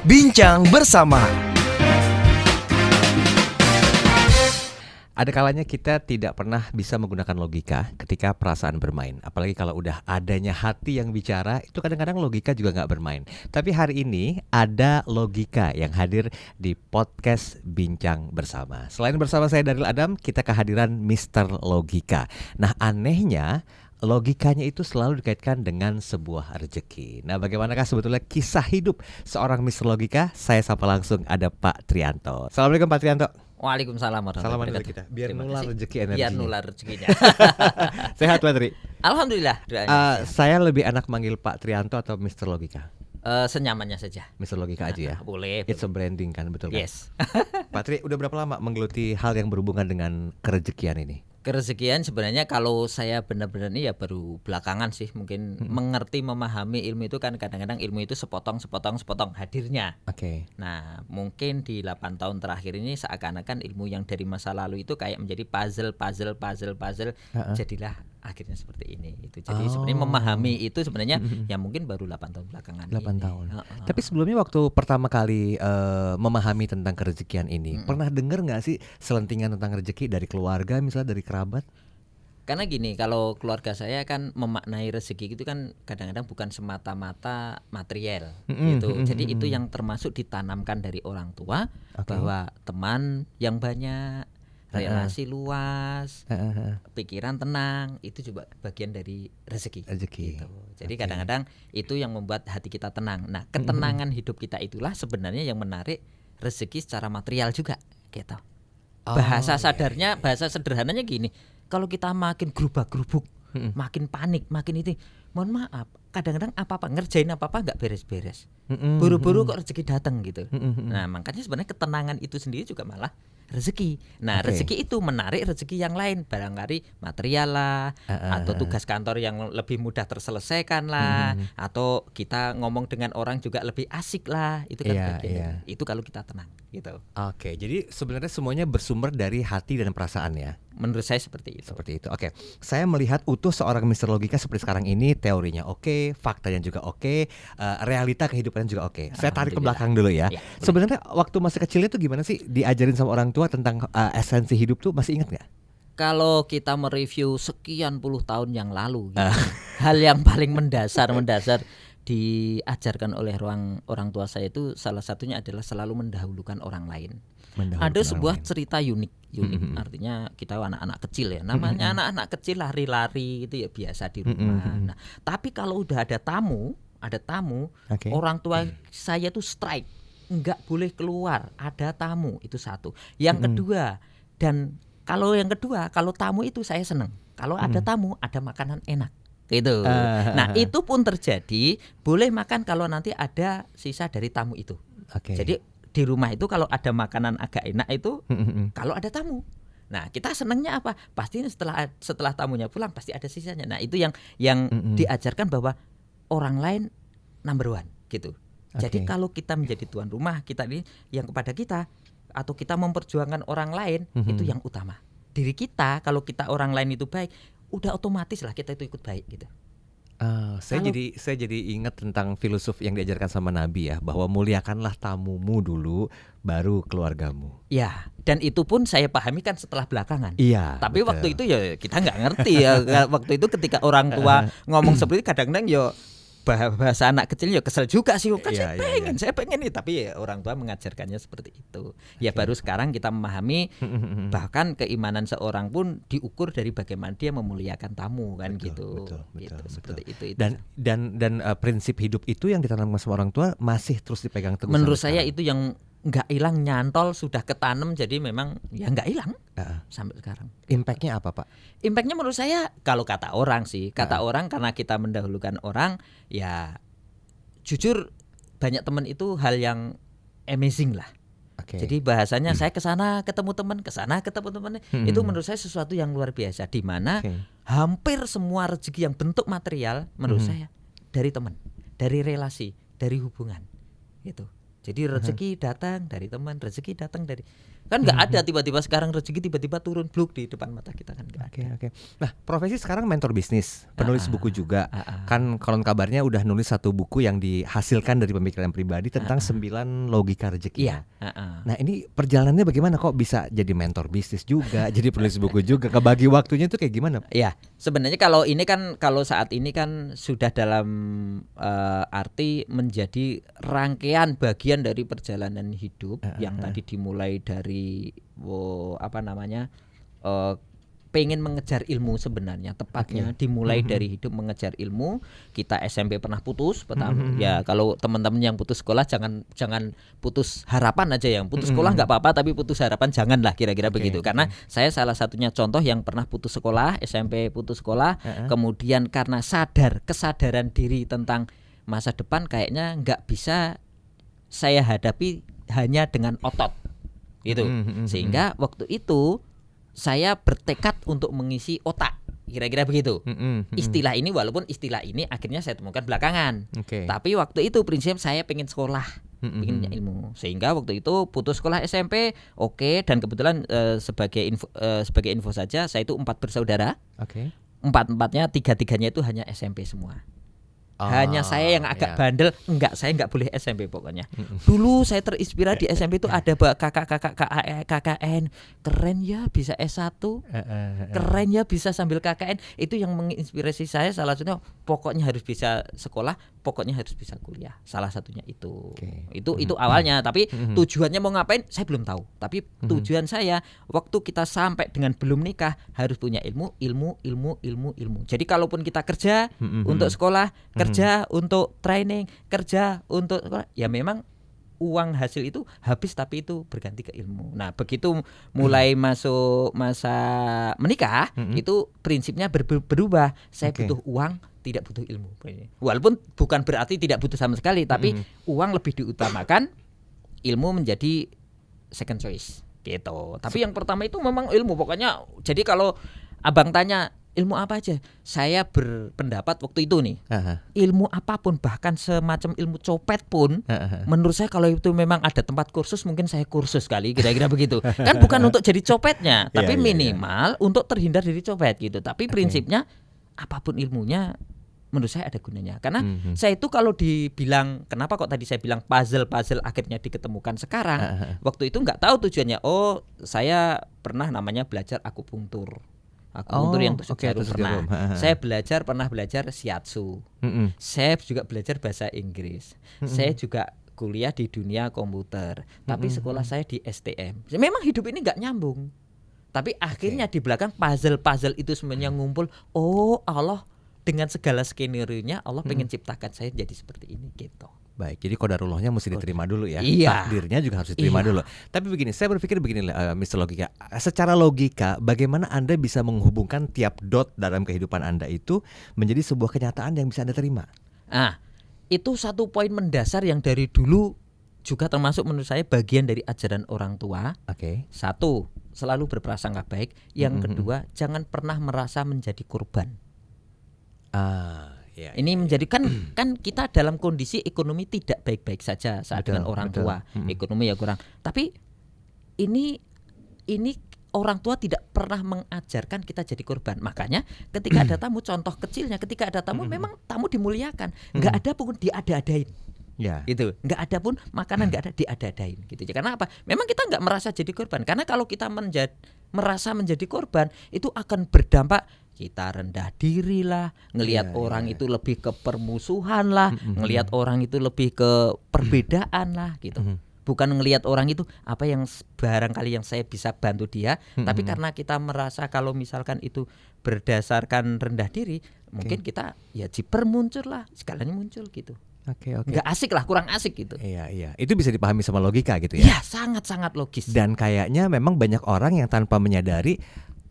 Bincang bersama. Ada kalanya kita tidak pernah bisa menggunakan logika ketika perasaan bermain. Apalagi kalau udah adanya hati yang bicara, itu kadang-kadang logika juga nggak bermain. Tapi hari ini ada logika yang hadir di podcast Bincang Bersama. Selain bersama saya Daryl Adam, kita kehadiran Mr. Logika. Nah, anehnya logikanya itu selalu dikaitkan dengan sebuah rezeki. Nah, bagaimanakah sebetulnya kisah hidup seorang Mr. Logika? Saya sapa langsung ada Pak Trianto. Assalamualaikum Pak Trianto. Waalaikumsalam warahmatullahi wabarakatuh. Kita. Biar Terima nular kasih. rezeki energinya. Biar nular rezekinya. Sehat Pak Tri? Alhamdulillah. Doanya. Saya lebih enak manggil Pak Trianto atau Mr. Logika? Senyamannya saja. Mr. Logika aja ya? Boleh. It's a branding kan, betul kan? Yes. Pak Tri, udah berapa lama menggeluti hal yang berhubungan dengan kerezekian ini? Kerezekian sebenarnya kalau saya benar-benar ini ya baru belakangan sih mungkin mengerti, memahami ilmu itu kan kadang-kadang ilmu itu sepotong hadirnya. Oke. Nah, mungkin di 8 tahun terakhir ini seakan-akan ilmu yang dari masa lalu itu kayak menjadi puzzle. Jadilah akhirnya seperti ini. Itu jadi sebenarnya memahami itu sebenarnya ya mungkin baru 8 tahun belakangan 8 ini. tahun. Tapi sebelumnya waktu pertama kali memahami tentang kerezekian ini, pernah dengar nggak sih selentingan tentang rezeki dari keluarga, misalnya dari kerabat? Karena gini, kalau keluarga saya kan memaknai rezeki itu kan kadang-kadang bukan semata-mata material gitu. Jadi itu yang termasuk ditanamkan dari orang tua bahwa teman yang banyak, relasi luas, pikiran tenang, itu juga bagian dari rezeki. Gitu. Jadi kadang-kadang itu yang membuat hati kita tenang. Nah, ketenangan hidup kita itulah sebenarnya yang menarik rezeki secara material juga gitu. Bahasa sadarnya, bahasa sederhananya gini, kalau kita makin gerubak-gerubuk, makin panik, makin itu, mohon maaf, kadang-kadang apa-apa ngerjain apa-apa nggak beres-beres, buru-buru kok rezeki datang gitu. Nah, makanya sebenarnya ketenangan itu sendiri juga malah rezeki. Nah, rezeki itu menarik rezeki yang lain, barangkali material lah, atau tugas kantor yang lebih mudah terselesaikan lah, atau kita ngomong dengan orang juga lebih asik lah. Itu kan bagian dari itu kalau kita tenang gitu. Oke, jadi sebenarnya semuanya bersumber dari hati dan perasaan ya. Menurut saya seperti itu. Seperti itu. Oke. Saya melihat utuh seorang Mr. Logika seperti sekarang ini, teorinya oke, faktanya juga oke, realita kehidupannya juga oke. Saya tarik ke belakang dulu ya. Sebenarnya waktu masih kecilnya tuh gimana sih diajarin sama orang tua tentang esensi hidup tuh, masih ingat nggak? Kalau kita mereview sekian puluh tahun yang lalu, gitu, hal yang paling mendasar diajarkan oleh orang tua saya itu salah satunya adalah selalu mendahulukan orang lain. Ada sebuah cerita unik, artinya kita anak-anak kecil ya, namanya anak-anak kecil lari-lari itu ya biasa di rumah. Nah, tapi kalau udah ada tamu, orang tua saya tuh strike, nggak boleh keluar, ada tamu, itu satu. Yang kedua, kalau tamu itu saya seneng, kalau ada tamu ada makanan enak. Gitu. Nah, itu pun terjadi, boleh makan kalau nanti ada sisa dari tamu itu. Jadi di rumah itu kalau ada makanan agak enak itu kalau ada tamu. Nah, kita senangnya apa? Pasti setelah tamunya pulang pasti ada sisanya. Nah, itu yang diajarkan bahwa orang lain number one gitu. Jadi kalau kita menjadi tuan rumah, kita ini yang kepada kita atau kita memperjuangkan orang lain itu yang utama. Diri kita, kalau kita orang lain itu baik, udah otomatis lah kita itu ikut baik gitu. Saya jadi ingat tentang filosof yang diajarkan sama Nabi ya, bahwa muliakanlah tamumu dulu, baru keluargamu. Ya, dan itu pun saya pahami kan setelah belakangan. Iya. Tapi betul. waktu itu ya kita nggak ngerti ya. Waktu itu ketika orang tua ngomong seperti itu, kadang-kadang ya bahasa anak kecil ya kesel juga sih. Kan saya pengen nih, tapi ya orang tua mengajarkannya seperti itu. Ya baru sekarang kita memahami bahkan keimanan seorang pun diukur dari bagaimana dia memuliakan tamu kan. Betul. Seperti itu. Dan prinsip hidup itu yang ditanamkan sama orang tua masih terus dipegang teguh. Menurut saya itu yang nggak hilang, nyantol, sudah ketanam, jadi memang ya nggak hilang sampai sekarang. Impactnya apa, Pak? Impactnya menurut saya kalau kata orang orang karena kita mendahulukan orang, ya jujur banyak teman itu hal yang amazing lah. Jadi bahasanya saya kesana ketemu teman, kesana ketemu teman, itu menurut saya sesuatu yang luar biasa, di mana hampir semua rezeki yang bentuk material menurut saya dari teman, dari relasi, dari hubungan gitu. Jadi rezeki datang dari teman, rezeki datang dari Kan nggak ada tiba-tiba sekarang rezeki tiba-tiba turun bluk di depan mata kita, kan nggak ada. Oke. Nah, profesi sekarang mentor bisnis, penulis buku juga. Ah. Kan konon kabarnya udah nulis satu buku yang dihasilkan dari pemikiran pribadi tentang 9 logika rezeki. Iya. Nah, ini perjalanannya bagaimana kok bisa jadi mentor bisnis juga, jadi penulis buku juga, kebagi waktunya itu kayak gimana? Ya, sebenarnya kalau saat ini kan sudah dalam arti menjadi rangkaian bagian dari perjalanan hidup yang tadi dimulai dari pengen mengejar ilmu, sebenarnya tepatnya dimulai dari hidup mengejar ilmu. Kita SMP pernah putus pertama. Ya kalau teman-teman yang putus sekolah jangan putus harapan aja, yang putus sekolah nggak apa-apa, tapi putus harapan janganlah, kira-kira begitu. Karena saya salah satunya contoh yang pernah putus sekolah, SMP putus sekolah, kemudian karena kesadaran diri tentang masa depan kayaknya nggak bisa saya hadapi hanya dengan otot gitu. Sehingga waktu itu saya bertekad untuk mengisi otak, kira-kira begitu. Istilah ini, walaupun istilah ini akhirnya saya temukan belakangan. Tapi waktu itu prinsip saya pengen sekolah, pengen ilmu. Sehingga waktu itu putus sekolah SMP, dan kebetulan sebagai info saja, saya itu 4 bersaudara. 4-4-nya, 3-3-nya itu hanya SMP semua. Hanya saya yang agak bandel, saya nggak boleh SMP pokoknya. Dulu saya terinspirasi di SMP itu ada kakak KKN, keren ya bisa S1, keren ya bisa sambil KKN. Itu yang menginspirasi saya, salah satunya pokoknya harus bisa sekolah, pokoknya harus bisa kuliah. Salah satunya itu. Itu awalnya, tapi tujuannya mau ngapain saya belum tahu. Tapi tujuan saya waktu kita sampai dengan belum nikah harus punya ilmu. Jadi kalaupun kita kerja untuk sekolah, kerja untuk training, kerja untuk sekolah, ya memang uang hasil itu habis, tapi itu berganti ke ilmu. Nah, begitu mulai masuk masa menikah, itu prinsipnya berubah. Saya butuh uang, tidak butuh ilmu. Walaupun bukan berarti tidak butuh sama sekali, tapi uang lebih diutamakan, ilmu menjadi second choice gitu. Tapi yang pertama itu memang ilmu pokoknya. Jadi kalau abang tanya ilmu apa aja, saya berpendapat waktu itu nih, ilmu apapun, bahkan semacam ilmu copet pun, menurut saya kalau itu memang ada tempat kursus, mungkin saya kursus kali, kira-kira begitu. Kan bukan untuk jadi copetnya, tapi minimal untuk terhindar dari copet gitu. Tapi prinsipnya apapun ilmunya, menurut saya ada gunanya. Karena saya itu kalau dibilang, kenapa kok tadi saya bilang puzzle akhirnya diketemukan sekarang, waktu itu nggak tahu tujuannya. Oh, saya pernah namanya belajar akupunktur. Akupunktur yang tusuk jarum pernah. Saya pernah belajar shiatsu. Saya juga belajar bahasa Inggris. Saya juga kuliah di dunia komputer. Tapi sekolah saya di STM. Memang hidup ini nggak nyambung. Tapi akhirnya di belakang puzzle itu semuanya ngumpul. Oh, Allah dengan segala skenario-nya Allah pengen ciptakan saya jadi seperti ini gitu. Baik, jadi qadarullahnya mesti diterima dulu ya. Iya. Takdirnya juga harus diterima dulu. Tapi begini, saya berpikir begini, Mr. Logika. Secara logika, bagaimana Anda bisa menghubungkan tiap dot dalam kehidupan Anda itu menjadi sebuah kenyataan yang bisa Anda terima? Itu satu poin mendasar yang dari dulu juga termasuk menurut saya bagian dari ajaran orang tua. Satu, selalu berprasangka baik. Yang kedua, jangan pernah merasa menjadi korban. Ini menjadikan kan kita dalam kondisi ekonomi tidak baik-baik saja saat dengan orang tua. Ekonomi ya kurang. Tapi ini orang tua tidak pernah mengajarkan kita jadi korban. Makanya ketika ada tamu, contoh kecilnya ketika ada tamu, memang tamu dimuliakan. Nggak ada pun diada-adain. Gitu. Nggak ada pun makanan, nggak ada, diada-adain gitu. Karena apa? Memang kita nggak merasa jadi korban. Karena kalau kita merasa menjadi korban, itu akan berdampak kita rendah diri lah, ngelihat orang itu lebih ke permusuhan lah, ngelihat orang itu lebih ke perbedaan lah gitu. Bukan ngelihat orang itu apa yang barangkali yang saya bisa bantu dia, tapi karena kita merasa kalau misalkan itu berdasarkan rendah diri, mungkin kita ya jiper muncul lah, segalanya muncul gitu. Nggak asik lah, kurang asik gitu. Iya. Itu bisa dipahami sama logika gitu ya? Iya, sangat-sangat logis. Dan kayaknya memang banyak orang yang tanpa menyadari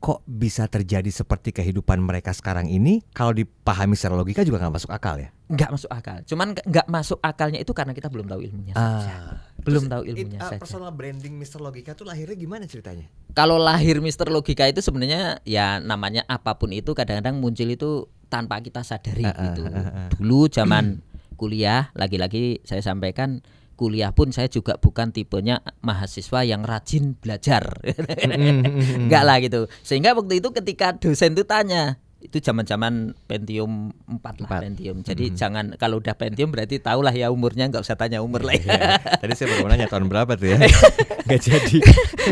kok bisa terjadi seperti kehidupan mereka sekarang ini, kalau dipahami secara logika juga nggak masuk akal ya? Nggak masuk akal. Cuman nggak masuk akalnya itu karena kita belum tahu ilmunya saja. Belum tahu ilmunya saja. Personal branding Mr. Logika tuh lahirnya gimana ceritanya? Kalau lahir Mr. Logika itu sebenarnya ya namanya apapun itu kadang-kadang muncul itu tanpa kita sadari gitu. Dulu zaman kuliah, lagi-lagi saya sampaikan kuliah pun saya juga bukan tipenya mahasiswa yang rajin belajar. Enggak lah gitu. Sehingga waktu itu ketika dosen itu tanya, itu zaman-zaman Pentium 4 lah, Pentium. Jadi jangan, kalau udah Pentium berarti tahulah ya umurnya, nggak usah tanya umur lah ya. Tadi saya baru nanya tahun berapa tuh ya. Nggak jadi.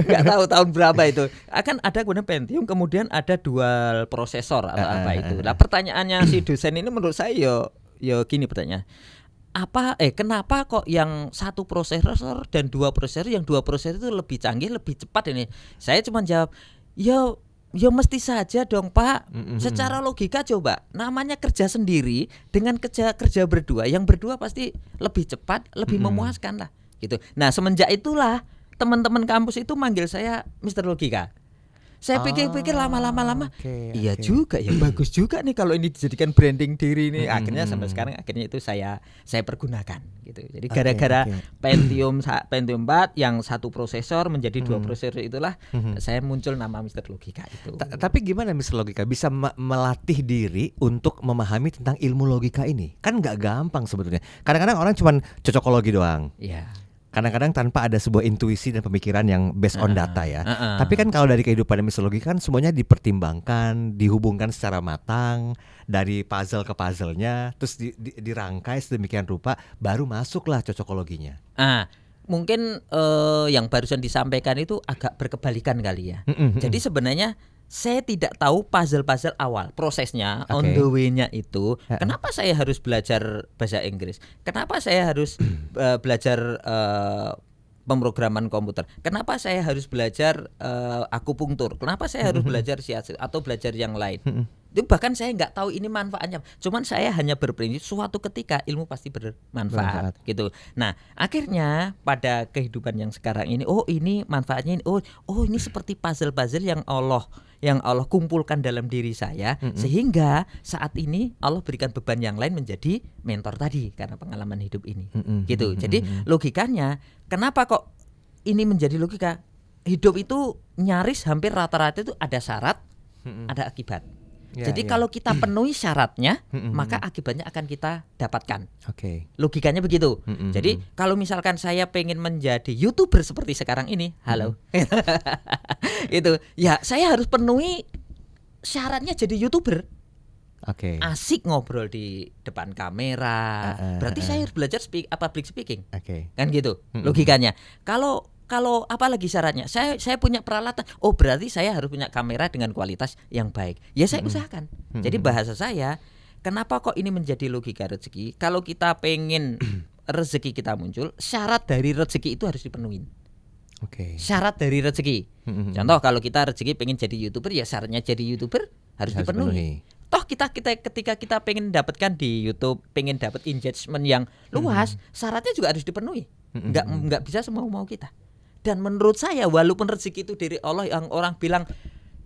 Nggak tahu tahun berapa itu. Akan ada kemudian Pentium, kemudian ada dual prosesor atau apa itu. Nah pertanyaannya si dosen ini menurut saya yo gini pertanyaan. Kenapa kok yang satu prosesor dan dua prosesor, yang dua prosesor itu lebih canggih, lebih cepat ini? Saya cuma jawab, Ya mesti saja dong Pak. Secara logika coba, namanya kerja sendiri dengan kerja berdua, yang berdua pasti lebih cepat, lebih memuaskan lah gitu. Nah semenjak itulah teman-teman kampus itu manggil saya Mr. Logika. Saya pikir-pikir lama-lama, iya juga ya, bagus juga nih kalau ini dijadikan branding diri nih. Akhirnya sampai sekarang itu saya pergunakan gitu. Jadi gara-gara Pentium 4 yang satu prosesor menjadi dua prosesor itulah saya muncul nama Mr. Logika itu. Tapi gimana Mr. Logika bisa melatih diri untuk memahami tentang ilmu logika ini? Kan nggak gampang sebetulnya. Kadang-kadang orang cuma cocokologi doang. Iya. Kadang-kadang tanpa ada sebuah intuisi dan pemikiran yang based on data ya. Tapi kan kalau dari kehidupan Mr. Logika kan semuanya dipertimbangkan, dihubungkan secara matang, dari puzzle ke puzzle-nya, terus dirangkai sedemikian rupa, baru masuklah cocokologinya. Mungkin yang barusan disampaikan itu agak berkebalikan kali ya. Jadi sebenarnya saya tidak tahu puzzle-puzzle awal prosesnya, on the way-nya itu. Kenapa saya harus belajar bahasa Inggris? Kenapa saya harus belajar pemrograman komputer? Kenapa saya harus belajar akupunktur? Kenapa saya harus belajar siasat atau belajar yang lain? Itu bahkan saya nggak tahu ini manfaatnya. Cuman saya hanya berprinsip suatu ketika ilmu pasti bermanfaat gitu. Nah akhirnya pada kehidupan yang sekarang ini, ini manfaatnya ini. Oh ini seperti puzzle-puzzle yang Allah kumpulkan dalam diri saya, sehingga saat ini Allah berikan beban yang lain menjadi mentor tadi karena pengalaman hidup ini gitu. Jadi logikanya kenapa kok ini menjadi logika? Hidup itu nyaris hampir rata-rata itu ada syarat, ada akibat. Jadi kalau kita penuhi syaratnya, maka akibatnya akan kita dapatkan. Logikanya begitu. Jadi kalau misalkan saya pengen menjadi YouTuber seperti sekarang ini, itu ya saya harus penuhi syaratnya jadi YouTuber. Asik ngobrol di depan kamera. Berarti saya harus belajar public speaking. Kan gitu logikanya. Kalau apalagi syaratnya, saya punya peralatan. Oh berarti saya harus punya kamera dengan kualitas yang baik. Ya saya usahakan. Jadi bahasa saya, kenapa kok ini menjadi logika rezeki? Kalau kita pengen rezeki kita muncul, syarat dari rezeki itu harus dipenuhi. Syarat dari rezeki. Contoh kalau kita rezeki pengen jadi YouTuber, ya syaratnya jadi YouTuber harus dipenuhi. Toh kita ketika kita pengen dapatkan di YouTube, pengen dapat engagement yang luas, syaratnya juga harus dipenuhi. Enggak bisa semau-mau kita. Dan menurut saya walaupun rezeki itu dari Allah, yang orang bilang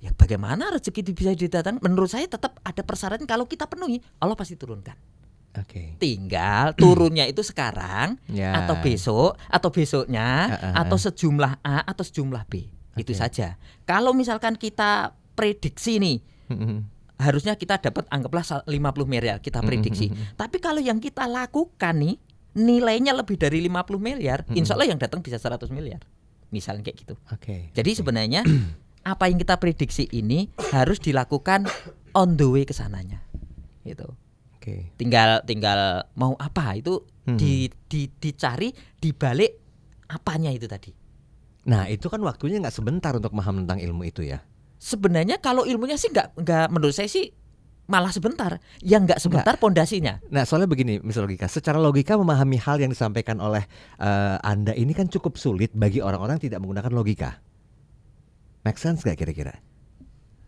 ya bagaimana rezeki itu bisa didatangkan, menurut saya tetap ada persyaratan. Kalau kita penuhi, Allah pasti turunkan. Tinggal turunnya itu sekarang atau besok atau besoknya atau sejumlah A atau sejumlah B. Itu saja. Kalau misalkan kita prediksi nih, harusnya kita dapat anggaplah 50 miliar kita prediksi. Tapi kalau yang kita lakukan nih nilainya lebih dari 50 miliar, insya Allah yang datang bisa 100 miliar. Misalnya kayak gitu. Jadi sebenarnya apa yang kita prediksi ini harus dilakukan on the way ke sananya. Gitu. Tinggal mau apa itu dicari di balik apanya itu tadi. Nah, itu kan waktunya nggak sebentar untuk paham tentang ilmu itu ya. Sebenarnya kalau ilmunya sih nggak menurut saya sih malah sebentar. Yang nggak sebentar pondasinya. Nah soalnya begini Mr. Logika, secara logika memahami hal yang disampaikan oleh Anda ini kan cukup sulit bagi orang-orang tidak menggunakan logika. Make sense gak kira-kira?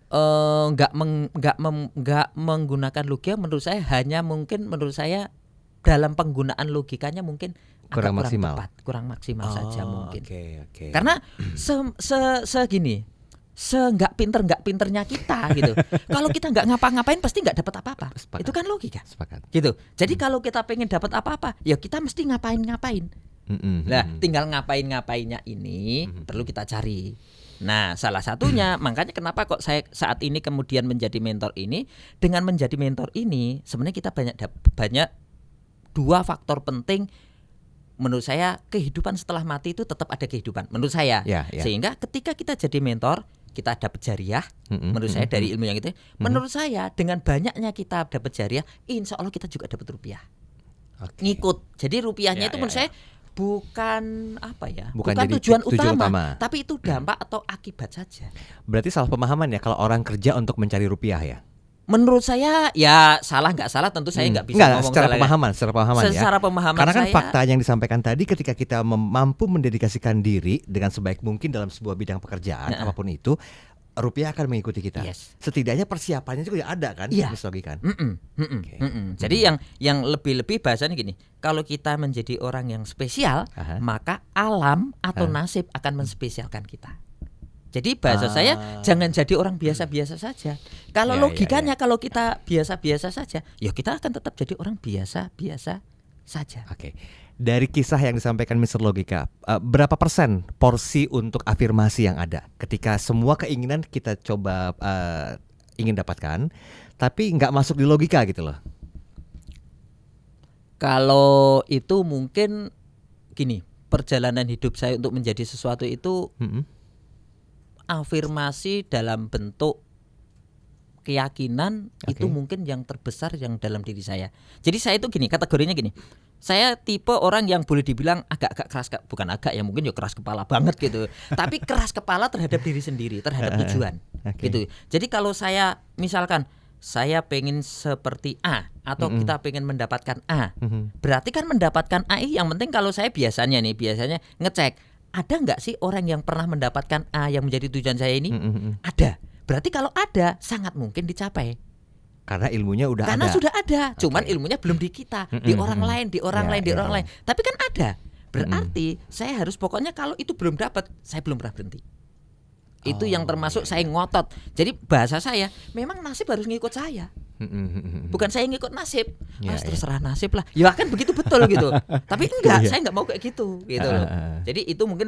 Nggak menggunakan logika menurut saya hanya mungkin menurut saya dalam penggunaan logikanya mungkin kurang maksimal. Kurang maksimal saja mungkin. Okay. Karena segini. Nggak pinternya kita gitu. Kalau kita nggak ngapa-ngapain pasti nggak dapat apa-apa. Itu kan logika. Gitu. Jadi kalau kita pengen dapat apa-apa, ya kita mesti ngapain-ngapain. Nah, tinggal ngapain-ngapainnya ini perlu kita cari. Nah, salah satunya makanya kenapa kok saya saat ini kemudian menjadi mentor ini. Dengan menjadi mentor ini sebenarnya kita banyak dua faktor penting menurut saya kehidupan setelah mati itu tetap ada kehidupan menurut saya. Sehingga ketika kita jadi mentor, kita dapat jariah, menurut saya dari ilmu yang itu, menurut saya dengan banyaknya kita dapat jariah, insya Allah kita juga dapat rupiah. Ngikut. Jadi rupiahnya itu menurut saya bukan bukan tujuan utama, tapi itu dampak atau akibat saja. Berarti salah pemahaman ya kalau orang kerja untuk mencari rupiah ya? Menurut saya ya salah nggak salah tentu saya nggak bisa ngomong secara salah. pemahaman ya. Secara pemahaman karena kan saya, fakta yang disampaikan tadi ketika kita mampu mendedikasikan diri dengan sebaik mungkin dalam sebuah bidang pekerjaan apapun itu, rupiah akan mengikuti kita. Setidaknya persiapannya juga ada kan, Mas Logi kan. Jadi yang lebih-lebih bahasanya gini, kalau kita menjadi orang yang spesial, maka alam atau nasib akan menspesialkan kita. Jadi bahasa saya jangan jadi orang biasa-biasa saja. Kalau logikanya kalau kita biasa-biasa saja, ya kita akan tetap jadi orang biasa-biasa saja. Oke. Dari kisah yang disampaikan Mr. Logika, berapa persen porsi untuk afirmasi yang ada ketika semua keinginan kita coba ingin dapatkan, tapi nggak masuk di logika gitu loh? Kalau itu mungkin gini, perjalanan hidup saya untuk menjadi sesuatu itu afirmasi dalam bentuk keyakinan itu mungkin yang terbesar yang dalam diri saya. Jadi saya itu gini, kategorinya gini. Saya tipe orang yang boleh dibilang agak keras, bukan agak ya, mungkin ya keras kepala banget gitu. Tapi keras kepala terhadap diri sendiri, terhadap tujuan. Gitu. Jadi kalau saya misalkan saya pengen seperti A atau kita pengen mendapatkan A, berarti kan mendapatkan A yang penting kalau saya biasanya ngecek ada nggak sih orang yang pernah mendapatkan A yang menjadi tujuan saya ini? Ada. Berarti kalau ada sangat mungkin dicapai. Karena ilmunya udah Karena ada. sudah ada. Cuman ilmunya belum di kita, di orang lain, di orang lain. Tapi kan ada. Berarti saya harus pokoknya kalau itu belum dapat, saya belum pernah berhenti. Itu yang termasuk saya ngotot. Jadi bahasa saya, memang nasib harus ngikut saya. Bukan saya ngikut nasib. Terserah nasib lah. Ya kan begitu betul gitu. Tapi enggak, saya enggak mau kayak gitu loh. Jadi itu mungkin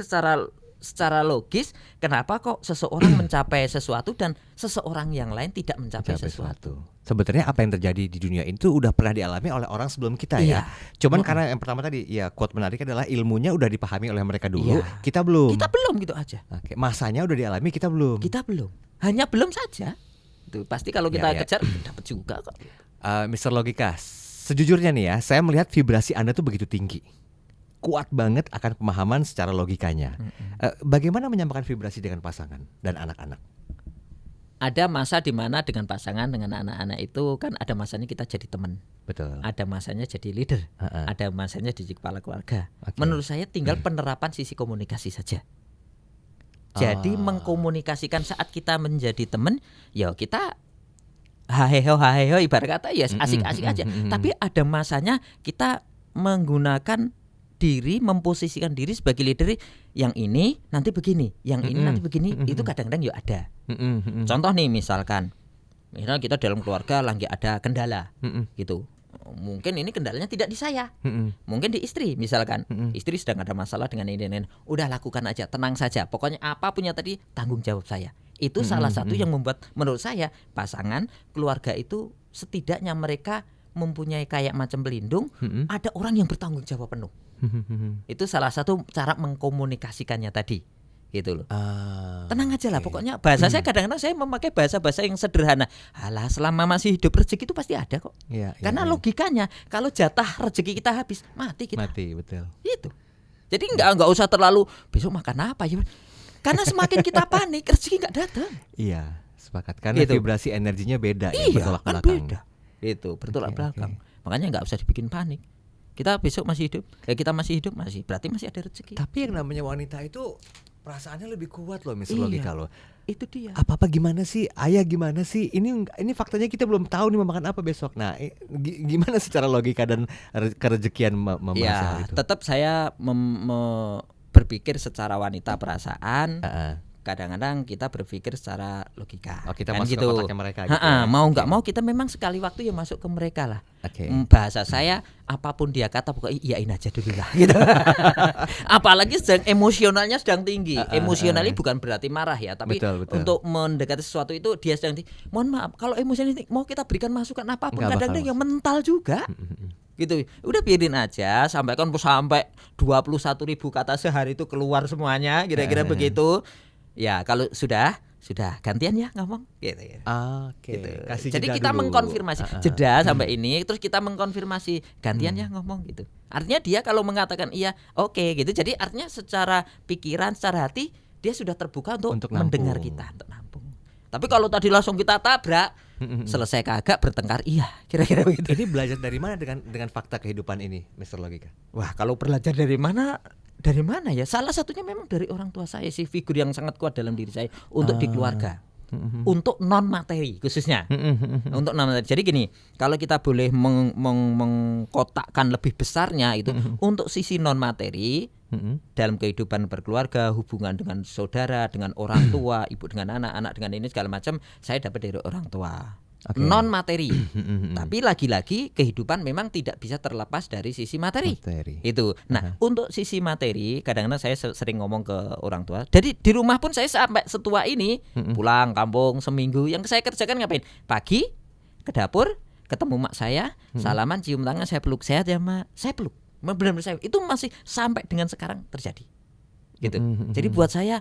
secara logis kenapa kok seseorang mencapai sesuatu dan seseorang yang lain tidak mencapai sesuatu. Sebenarnya apa yang terjadi di dunia itu udah pernah dialami oleh orang sebelum kita ya. Cuman karena yang pertama tadi ya quote menarik adalah ilmunya udah dipahami oleh mereka dulu, kita belum. Kita belum gitu aja. Masanya udah dialami, kita belum. Kita belum. Hanya belum saja. Itu pasti kalau kita kejar dapat juga kok. Mr. Logika, sejujurnya nih ya, saya melihat vibrasi Anda tuh begitu tinggi. Kuat banget akan pemahaman secara logikanya. Bagaimana menyamakan vibrasi dengan pasangan dan anak-anak? Ada masa di mana dengan pasangan, dengan anak-anak itu kan ada masanya kita jadi teman. Betul. Ada masanya jadi leader. Ada masanya jadi kepala keluarga. Menurut saya tinggal penerapan sisi komunikasi saja. Jadi mengkomunikasikan saat kita menjadi teman, ya kita haheho ibarat kata ya asik-asik aja. Tapi ada masanya kita menggunakan diri, memposisikan diri sebagai leader, yang ini nanti begini, yang ini nanti begini, itu kadang-kadang ya ada. Contoh nih misalnya kita dalam keluarga lagi ada kendala gitu. Mungkin ini kendalanya tidak di saya, mungkin di istri misalkan. Istri sedang ada masalah dengan ini. Udah lakukan aja, tenang saja. Pokoknya apa punya tadi tanggung jawab saya. Itu salah satu yang membuat menurut saya pasangan keluarga itu setidaknya mereka mempunyai kayak macam pelindung. Ada orang yang bertanggung jawab penuh. Itu salah satu cara mengkomunikasikannya tadi, gitu loh. Tenang aja lah, pokoknya bahasa saya kadang-kadang saya memakai bahasa-bahasa yang sederhana. Alah, selama masih hidup rezeki itu pasti ada kok. Karena logikanya kalau jatah rezeki kita habis, mati kita. Mati, betul. Itu. Jadi nggak usah terlalu besok makan apa ya. Karena semakin kita panik, rezeki nggak datang. Iya, sepakat. Karena vibrasi energinya beda ya, bertolak belakang. Beda. Itu bertolak belakang. Makanya nggak usah dibikin panik. Kita besok masih hidup, kita masih hidup, berarti masih ada rezeki. Tapi yang namanya wanita itu perasaannya lebih kuat loh, Mr. Logika loh. Itu dia. Apa gimana sih? Ayah gimana sih? Ini faktanya kita belum tahu nih mau makan apa besok. Nah, gimana secara logika dan kerezekian membahas hal itu? Tetap saya berpikir secara wanita perasaan. Kadang-kadang kita berpikir secara logika. Kita kan masuk gitu. ke otaknya mereka gitu. Mau nggak mau kita memang sekali waktu ya masuk ke mereka lah. Bahasa saya apapun dia kata pokoknya iyain aja dulu lah gitu. Apalagi sedang emosionalnya sedang tinggi. Emosionalnya bukan berarti marah ya, tapi betul. untuk mendekati sesuatu itu dia sedang tinggi. Mohon maaf kalau emosionalnya mau kita berikan masukan apapun kadang-kadang yang mental juga. gitu. Udah biarin aja sampai 21.000 kata sehari itu keluar semuanya, kira-kira begitu. Ya kalau sudah gantian ya ngomong gitu ya. Oke. Gitu. Kasih Jadi jeda kita dulu. mengkonfirmasi jeda sampai ini, terus kita mengkonfirmasi gantian ya ngomong gitu. Artinya dia kalau mengatakan iya, oke gitu. Jadi artinya secara pikiran, secara hati dia sudah terbuka untuk mendengar nampung. kita, untuk nampung. Tapi kalau tadi langsung kita tabrak, selesai kagak bertengkar, iya kira-kira begitu. Ini belajar dari mana dengan fakta kehidupan ini, Mr. Logika? Wah, kalau belajar dari mana? Dari mana ya? Salah satunya memang dari orang tua saya sih, figur yang sangat kuat dalam diri saya untuk di keluarga. Untuk non materi khususnya. Untuk non materi. Jadi gini, kalau kita boleh mengkotakkan lebih besarnya itu untuk sisi non materi dalam kehidupan berkeluarga, hubungan dengan saudara, dengan orang tua, ibu dengan anak dengan ini segala macam, saya dapat dari orang tua. Okay. Non materi. Tapi lagi-lagi kehidupan memang tidak bisa terlepas dari sisi materi. Itu. Nah, untuk sisi materi kadang-kadang saya sering ngomong ke orang tua. Jadi di rumah pun saya sampai setua ini pulang kampung seminggu, yang saya kerjakan ngapain? Pagi ke dapur, ketemu mak saya, salaman, cium tangan, saya peluk, sehat ya mak. Saya peluk. Benar-benar saya. Itu masih sampai dengan sekarang terjadi. Gitu. Jadi buat saya,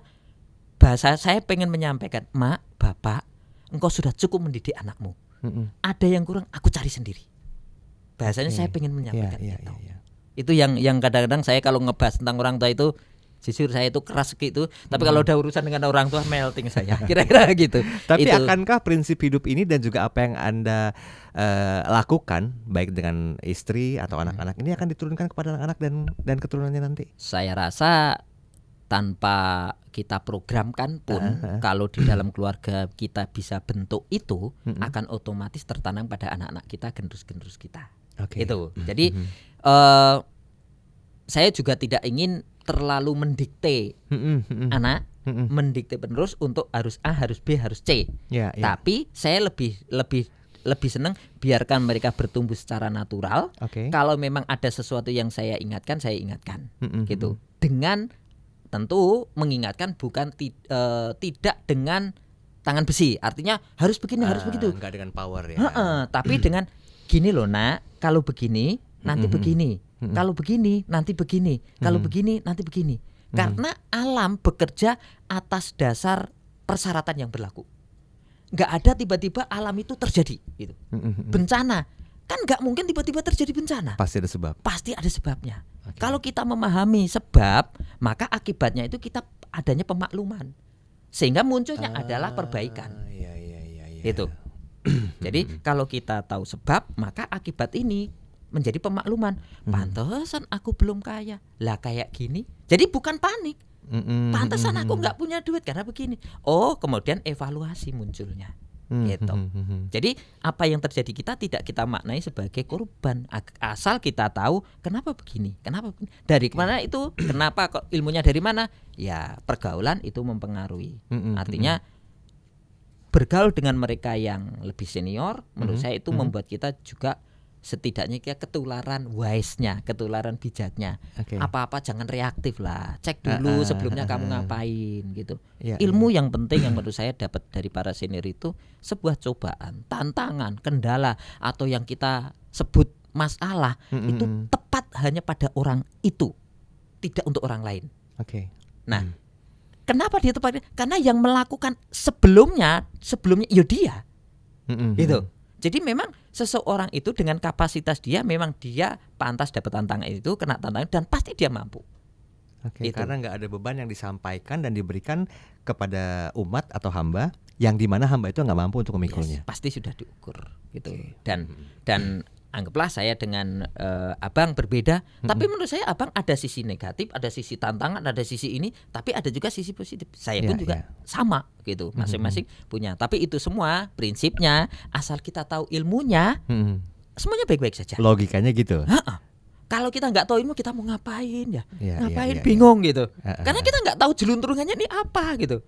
bahasa saya pengen menyampaikan, mak, bapak, engkau sudah cukup mendidik anakmu. Ada yang kurang, aku cari sendiri. Bahasanya saya pengen menyampaikan itu. Itu yang kadang-kadang saya kalau ngebahas tentang orang tua itu, jujur saya itu keras gitu. Tapi kalau udah urusan dengan orang tua, melting saya. Kira-kira gitu. Tapi itu. Akankah prinsip hidup ini dan juga apa yang Anda lakukan, baik dengan istri atau anak-anak, ini akan diturunkan kepada anak-anak dan keturunannya nanti? Saya rasa tanpa kita programkan pun, kalau di dalam keluarga kita bisa bentuk itu, akan otomatis tertanam pada anak-anak kita, generus-generus kita. Itu. Jadi saya juga tidak ingin terlalu mendikte anak, mendikte penerus untuk harus A, harus B, harus C. Tapi saya lebih senang biarkan mereka bertumbuh secara natural. Kalau memang ada sesuatu yang saya ingatkan, gitu. Dengan tentu mengingatkan bukan tidak dengan tangan besi, artinya harus begini, harus begitu. Enggak dengan power ya. Tapi dengan gini loh nak, kalau begini nanti begini, kalau begini nanti begini, kalau begini nanti begini. Karena alam bekerja atas dasar persyaratan yang berlaku. Nggak ada tiba-tiba alam itu terjadi gitu. Bencana kan nggak mungkin tiba-tiba terjadi bencana. Pasti ada sebab. Pasti ada sebabnya. Kalau kita memahami sebab, maka akibatnya itu kita adanya pemakluman, sehingga munculnya adalah perbaikan. Itu. Jadi kalau kita tahu sebab, maka akibat ini menjadi pemakluman. Pantesan aku belum kaya, lah kayak gini. Jadi bukan panik. Pantesan aku nggak punya duit karena begini. Oh, kemudian evaluasi munculnya. Gitu. Jadi apa yang terjadi kita tidak kita maknai sebagai korban, asal kita tahu kenapa begini, dari mana itu, kenapa kok, ilmunya dari mana. Ya pergaulan itu mempengaruhi. Artinya bergaul dengan mereka yang lebih senior, menurut saya itu membuat kita juga setidaknya kita ketularan wise-nya, ketularan bijaknya. Apa-apa jangan reaktif lah, cek dulu sebelumnya kamu ngapain gitu. Ilmu yang penting yang menurut saya dapat dari para senior itu sebuah cobaan, tantangan, kendala, atau yang kita sebut masalah itu tepat hanya pada orang itu, tidak untuk orang lain. Nah, kenapa dia tepat? Karena yang melakukan sebelumnya ya dia. Gitu. Jadi memang seseorang itu dengan kapasitas dia, memang dia pantas dapat tantangan itu, kena tantangan, dan pasti dia mampu. Karena nggak ada beban yang disampaikan dan diberikan kepada umat atau hamba, yang dimana hamba itu nggak mampu untuk memikulnya. Pasti sudah diukur gitu. Dan anggaplah saya dengan abang berbeda, tapi menurut saya abang ada sisi negatif, ada sisi tantangan, ada sisi ini, tapi ada juga sisi positif. Saya pun juga sama gitu, masing-masing punya. Tapi itu semua prinsipnya, asal kita tahu ilmunya, semuanya baik-baik saja. Logikanya gitu. Kalau kita nggak tahu ilmu, kita mau ngapain ya? Ngapain bingung gitu. Karena kita nggak tahu jelunturungannya ini apa gitu.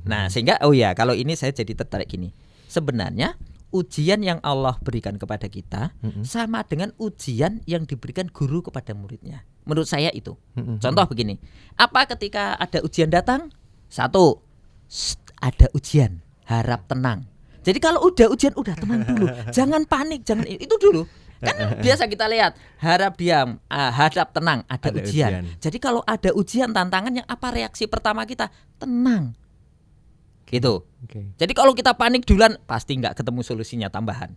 Nah sehingga kalau ini saya jadi tertarik gini. Sebenarnya ujian yang Allah berikan kepada kita sama dengan ujian yang diberikan guru kepada muridnya. Menurut saya itu. Contoh begini, apa ketika ada ujian datang? Satu, ada ujian, harap tenang. Jadi kalau udah ujian, udah tenang dulu, jangan panik, jangan itu dulu. Kan biasa kita lihat harap diam, hadap tenang, ada ujian. Jadi kalau ada ujian tantangannya apa reaksi pertama kita? Tenang. Gitu. Jadi kalau kita panik duluan pasti nggak ketemu solusinya tambahan.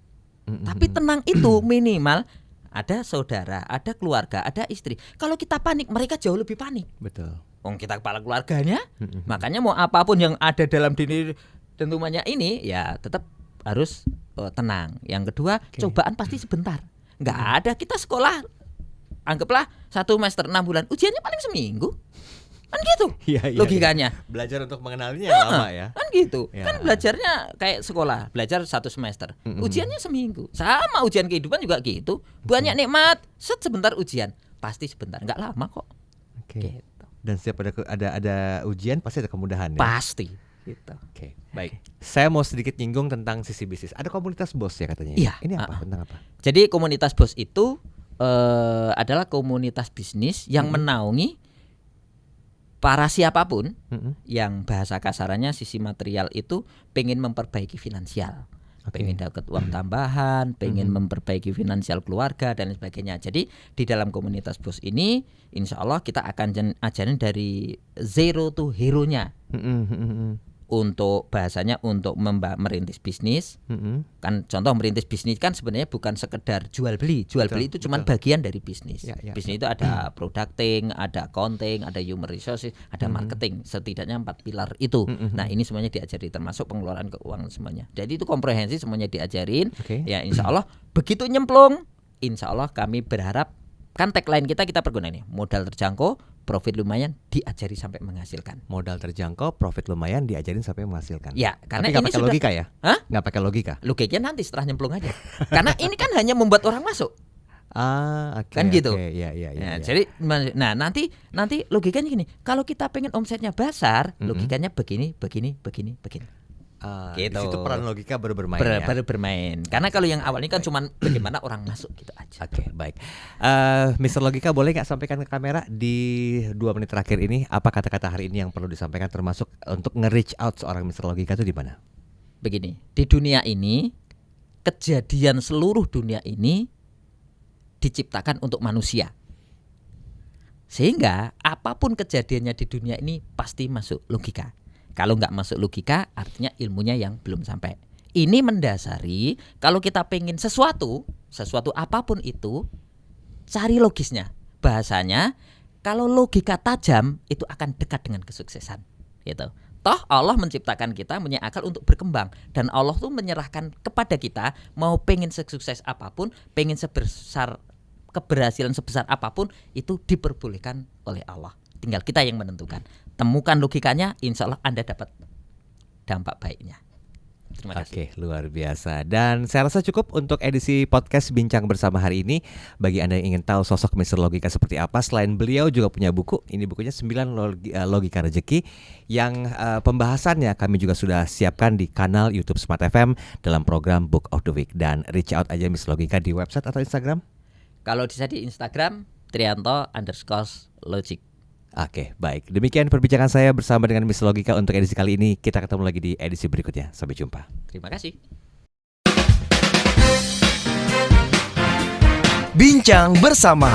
Tapi tenang itu minimal ada saudara, ada keluarga, ada istri. Kalau kita panik mereka jauh lebih panik. Betul. Kita kepala keluarganya. Makanya mau apapun yang ada dalam diri tentunya ini ya tetap harus tenang. Yang kedua, cobaan pasti sebentar. Nggak ada kita sekolah, anggaplah 1 semester 6 bulan, ujiannya paling seminggu. Kan gitu logikanya. Belajar untuk mengenalinya lama ya. Kan gitu. Kan belajarnya kayak sekolah, belajar 1 semester. Ujiannya seminggu. Sama ujian kehidupan juga gitu. Banyak nikmat, sebentar ujian. Pasti sebentar, nggak lama kok. Gitu. Dan setiap ada ujian pasti ada kemudahan ya. Pasti. Gitu. Baik. Saya mau sedikit nyinggung tentang sisi bisnis. Ada komunitas bos ya katanya. Iya. Ini apa? Tentang apa? Jadi komunitas bos itu adalah komunitas bisnis yang menaungi para siapapun yang bahasa kasarannya sisi material itu pengen memperbaiki finansial, pengen dapat uang tambahan, pengen memperbaiki finansial keluarga dan sebagainya. Jadi di dalam komunitas bos ini, insya Allah kita akan ajarin dari zero to hero-nya. Untuk bahasanya untuk merintis bisnis. Kan contoh merintis bisnis kan sebenarnya bukan sekedar jual beli itu cuma bagian dari bisnis. Bisnis itu ada producting, ada accounting, ada human resources, ada marketing, setidaknya 4 pilar itu. Nah ini semuanya diajari termasuk pengeluaran keuangan semuanya. Jadi itu komprehensif semuanya diajarin. Ya insya Allah begitu nyemplung, insya Allah kami berharap kan tagline kita perguna ini modal terjangkau, profit lumayan, diajari sampai menghasilkan. Modal terjangkau, profit lumayan, diajarin sampai menghasilkan. Ya, karena tapi ini pakai logika ya? Nggak pakai logika? Logikanya nanti setelah nyemplung aja. Karena ini kan hanya membuat orang masuk. Kan gitu. Ya. Jadi, nanti logikanya gini. Kalau kita pengen omsetnya besar, logikanya begini. Gitu. Di situ peran logika baru bermain. Baru bermain. Karena kalau yang awal ini kan cuma bagaimana orang masuk gitu aja. Baik. Mr. Logika boleh nggak sampaikan ke kamera di 2 menit terakhir ini apa kata-kata hari ini yang perlu disampaikan termasuk untuk nge-reach out seorang Mr. Logika itu di mana? Begini, di dunia ini kejadian seluruh dunia ini diciptakan untuk manusia. Sehingga apapun kejadiannya di dunia ini pasti masuk logika. Kalau nggak masuk logika artinya ilmunya yang belum sampai. Ini mendasari kalau kita pengen sesuatu apapun itu cari logisnya. Bahasanya kalau logika tajam itu akan dekat dengan kesuksesan. Gitu. Toh Allah menciptakan kita punya akal untuk berkembang dan Allah tuh menyerahkan kepada kita mau pengen sukses apapun, pengen sebesar keberhasilan sebesar apapun itu diperbolehkan oleh Allah. Tinggal kita yang menentukan. Temukan logikanya, insya Allah Anda dapat dampak baiknya. Terima kasih. Luar biasa. Dan saya rasa cukup untuk edisi podcast Bincang Bersama hari ini. Bagi Anda yang ingin tahu sosok Mr. Logika seperti apa, selain beliau juga punya buku. Ini bukunya 9 Logika Rezeki yang pembahasannya kami juga sudah siapkan di kanal YouTube Smart FM dalam program Book of the Week. Dan reach out aja Mr. Logika di website atau Instagram? Kalau bisa di Instagram Trianto_Logic. Baik. Demikian perbincangan saya bersama dengan Mr. Logika untuk edisi kali ini. Kita ketemu lagi di edisi berikutnya. Sampai jumpa. Terima kasih. Bincang bersama